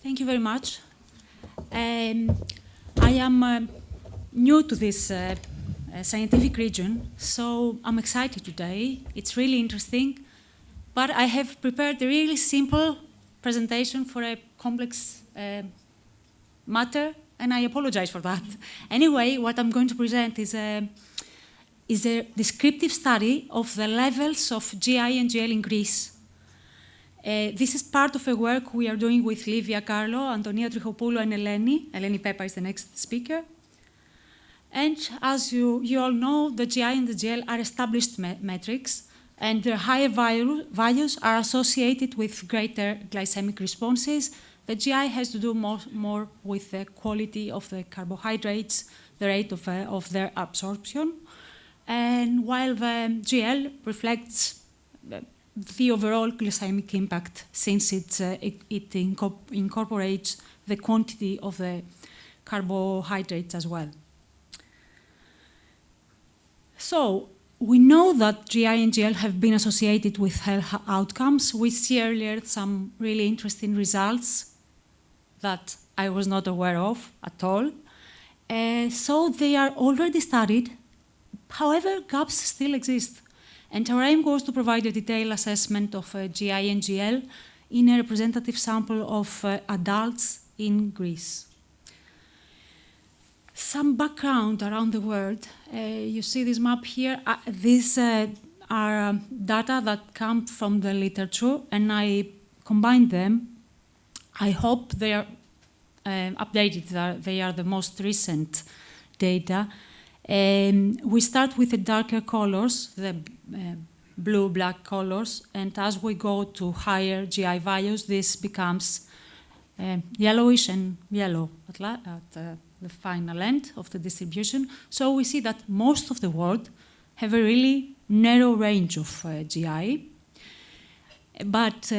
Thank you very much. I am new to this scientific region, so I'm excited today. It's really interesting, but I have prepared a really simple presentation for a complex matter, and I apologize for that. Anyway, what I'm going to present is a descriptive study of the levels of GI and GL in Greece. This is part of a work we are doing with Livia Carlo, Antonia Trichopoulou, and Eleni Pepa is the next speaker. And as you all know, the GI and the GL are established metrics, and their higher values are associated with greater glycemic responses. The GI has to do more with the quality of the carbohydrates, the rate of their absorption, and while the GL reflects the overall glycemic impact, since it incorporates the quantity of the carbohydrates as well. So we know that GI and GL have been associated with health outcomes. We see earlier some really interesting results that I was not aware of at all. So they are already studied. However, gaps still exist. And our aim was to provide a detailed assessment of GI and GL in a representative sample of adults in Greece. Some background around the world. You see this map here. These are data that come from the literature, and I combined them. I hope they are updated. They are the most recent data. We start with the darker colors, the blue-black colors, and as we go to higher GI values, this becomes yellowish and yellow at the final end of the distribution. So we see that most of the world have a really narrow range of GI. But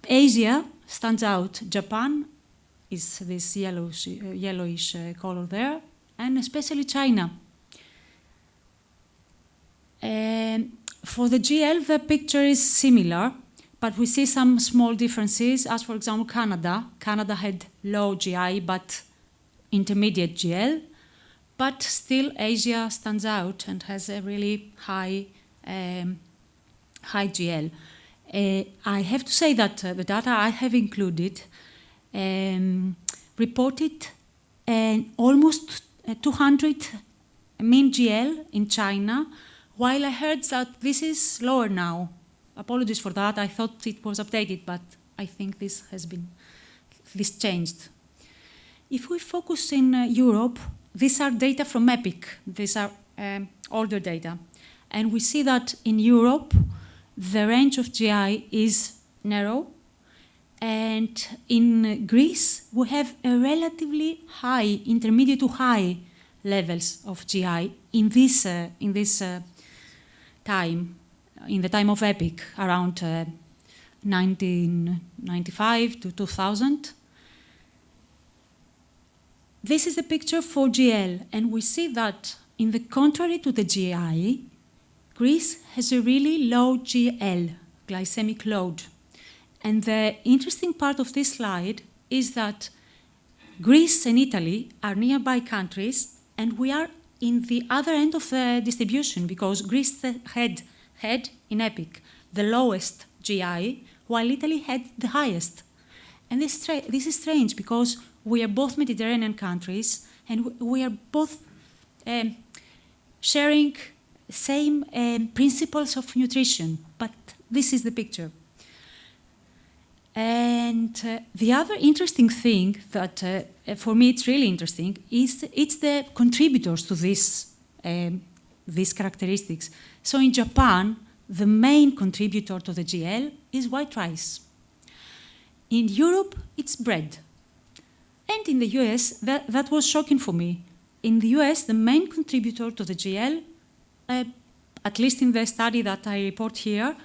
Asia stands out. Japan is this yellowish color there, and especially China. For the GL, the picture is similar, but we see some small differences, as for example, Canada. Canada had low GI, but intermediate GL, but still Asia stands out and has a really high GL. I have to say that the data I have included reported almost 200 mean GL in China, while I heard that this is lower now. Apologies for that. I thought it was updated, but I think this changed. If we focus in Europe, these are data from EPIC. These are older data. And we see that in Europe, the range of GI is narrow. And in Greece, we have a relatively high, intermediate to high levels of GI in this time, in the time of EPIC, around 1995 to 2000. This is the picture for GL, and we see that, in the contrary to the GI, Greece has a really low GL, glycemic load. And the interesting part of this slide is that Greece and Italy are nearby countries, and we are in the other end of the distribution, because Greece had in EPIC the lowest GI, while Italy had the highest. And this is strange, because we are both Mediterranean countries, and we are both sharing same principles of nutrition, but this is the picture. And the other interesting thing that, for me, it's really interesting, is it's the contributors to these characteristics. So in Japan, the main contributor to the GL is white rice. In Europe, it's bread. And in the US, that was shocking for me. In the US, the main contributor to the GL, at least in the study that I report here,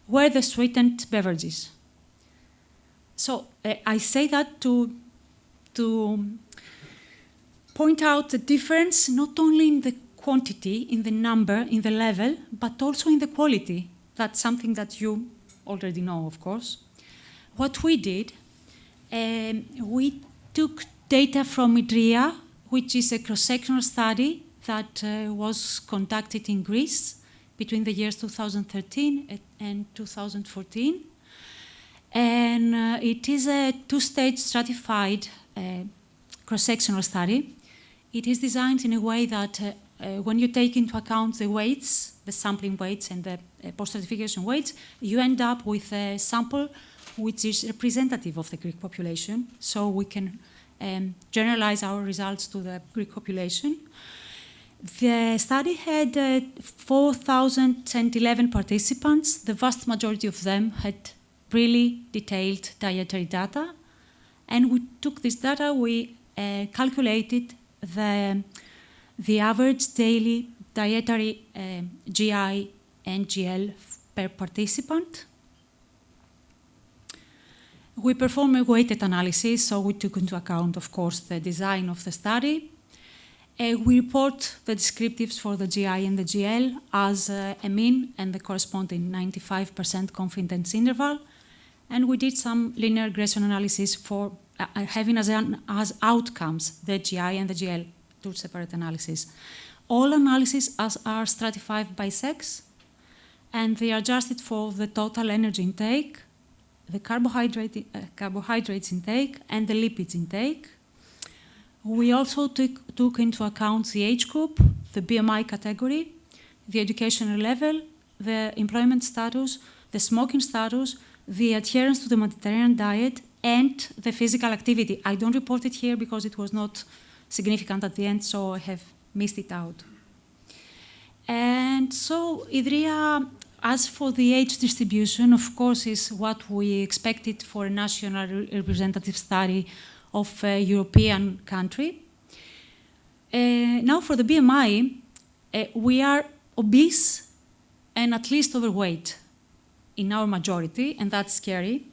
were the sweetened beverages. So I say that to point out the difference, not only in the quantity, in the number, in the level, but also in the quality. That's something that you already know, of course. What we did We took data from IDRIA, which is a cross-sectional study that was conducted in Greece between the years 2013 and 2014. And it is a two-stage stratified cross-sectional study. It is designed in a way that when you take into account the weights, the sampling weights and the post-stratification weights, you end up with a sample which is representative of the Greek population. So we can generalize our results to the Greek population. The study had 4,011 participants. The vast majority of them had really detailed dietary data. And we took this data, we calculated the average daily dietary GI and GL per participant. We performed a weighted analysis, so we took into account, of course, the design of the study. We report the descriptives for the GI and the GL as a mean and the corresponding 95% confidence interval. And we did some linear regression analysis for having as outcomes the GI and the GL, two separate analyses. All analyses are stratified by sex, and they are adjusted for the total energy intake, the carbohydrates intake, and the lipids intake. We also took into account the age group, the BMI category, the educational level, the employment status, the smoking status, the adherence to the Mediterranean diet, and the physical activity. I don't report it here because it was not significant at the end, so I have missed it out. And so IDRIA, as for the age distribution, of course, is what we expected for a national representative study of a European country. Now for the BMI, we are obese and at least overweight in our majority, and that's scary.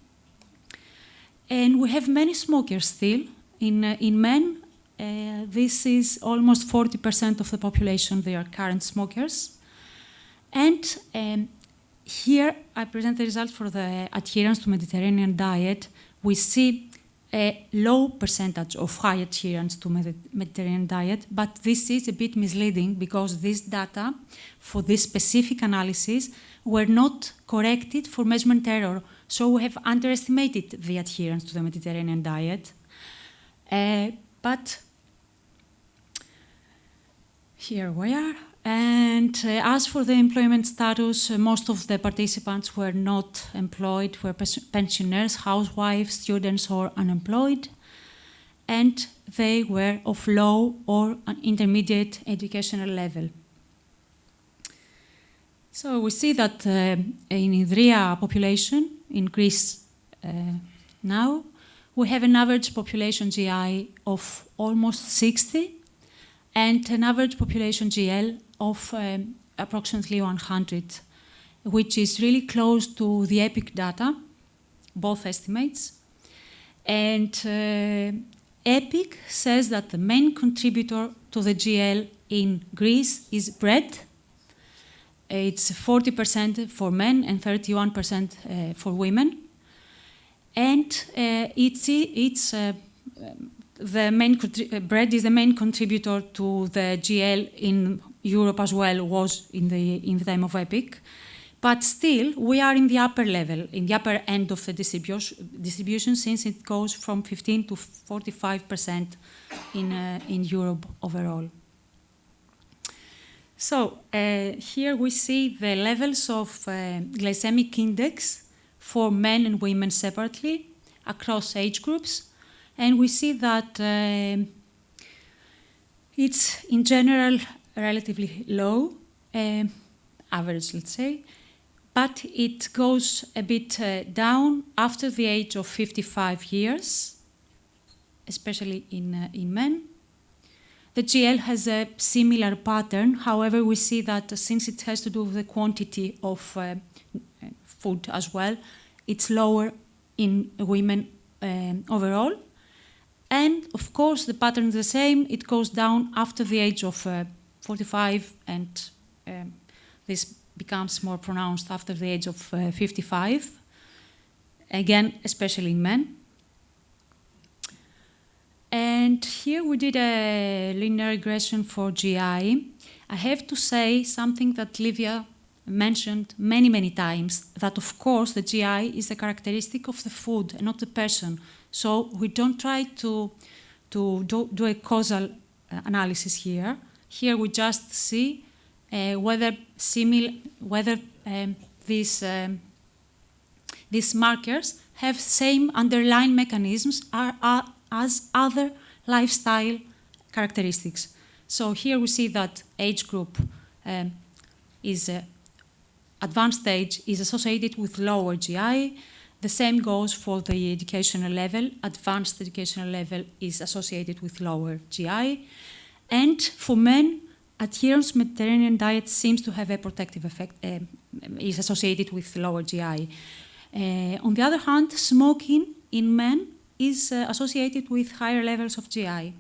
And we have many smokers still. In men, this is almost 40% of the population, they are current smokers. And here I present the result for the adherence to Mediterranean diet. We see a low percentage of high adherence to Mediterranean diet, but this is a bit misleading because this data for this specific analysis were not corrected for measurement error. So we have underestimated the adherence to the Mediterranean diet. But here we are. And as for the employment status, most of the participants were not employed, were pensioners, housewives, students, or unemployed. And they were of low or an intermediate educational level. So we see that in IDRIA population in Greece now, we have an average population GI of almost 60 and an average population GL of approximately 100, which is really close to the EPIC data, both estimates. And EPIC says that the main contributor to the GL in Greece is bread. It's 40% for men and 31% for women. And bread is the main contributor to the GL in Europe as well, was in the time of EPIC. But still, we are in the upper level, in the upper end of the distribution since it goes from 15 to 45% in Europe overall. So here we see the levels of glycemic index for men and women separately across age groups. And we see that it's in general relatively low, average, let's say, but it goes a bit down after the age of 55 years, especially in men. The GL has a similar pattern. However, we see that since it has to do with the quantity of food as well, it's lower in women overall. And of course, the pattern is the same. It goes down after the age of 45, and this becomes more pronounced after the age of 55. Again, especially in men. And here we did a linear regression for GI. I have to say something that Livia mentioned many, many times, that of course the GI is a characteristic of the food and not the person. So we don't try to do a causal analysis here. Here we just see whether these markers have same underlying mechanisms as other lifestyle characteristics. So here we see that age group is advanced age is associated with lower GI. The same goes for the educational level. Advanced educational level is associated with lower GI. And for men, adherence to Mediterranean diet seems to have a protective effect, is associated with lower GI. On the other hand, smoking in men is associated with higher levels of GI.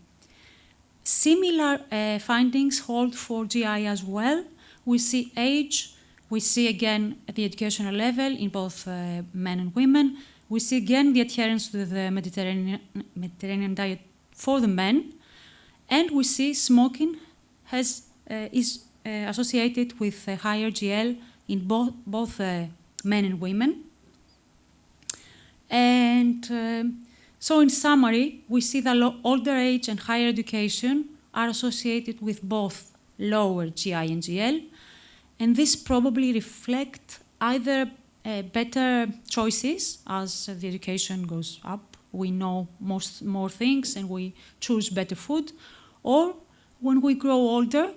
Similar findings hold for GI as well. We see age, we see again the educational level in both men and women. We see again the adherence to the Mediterranean diet for the men. And we see smoking is associated with a higher GL in both men and women. And so in summary, we see that older age and higher education are associated with both lower GI and GL, and this probably reflect either better choices as the education goes up, we know more things and we choose better food, or when we grow older,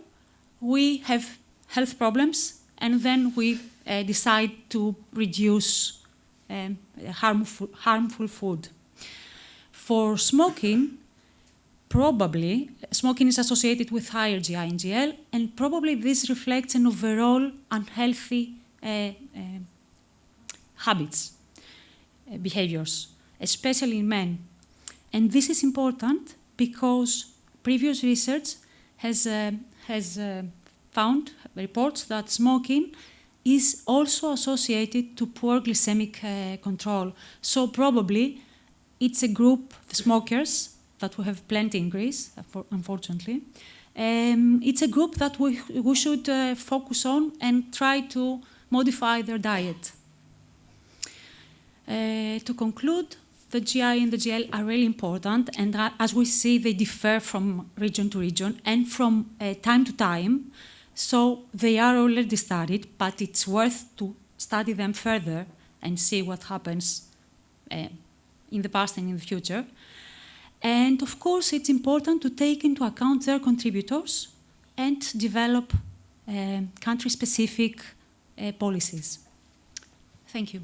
we have health problems and then we decide to reduce harmful food. For smoking, probably smoking is associated with higher GI and GL, and probably this reflects an overall unhealthy habits, behaviors, especially in men. And this is important because previous research has found reports that smoking is also associated to poor glycemic control. So probably it's a group, the smokers, that we have plenty in Greece, unfortunately. It's a group that we should focus on and try to modify their diet. To conclude, the GI and the GL are really important, and as we see, they differ from region to region and from time to time. So they are already studied, but it's worth to study them further and see what happens in the past and in the future. And of course, it's important to take into account their contributors and develop country-specific policies. Thank you.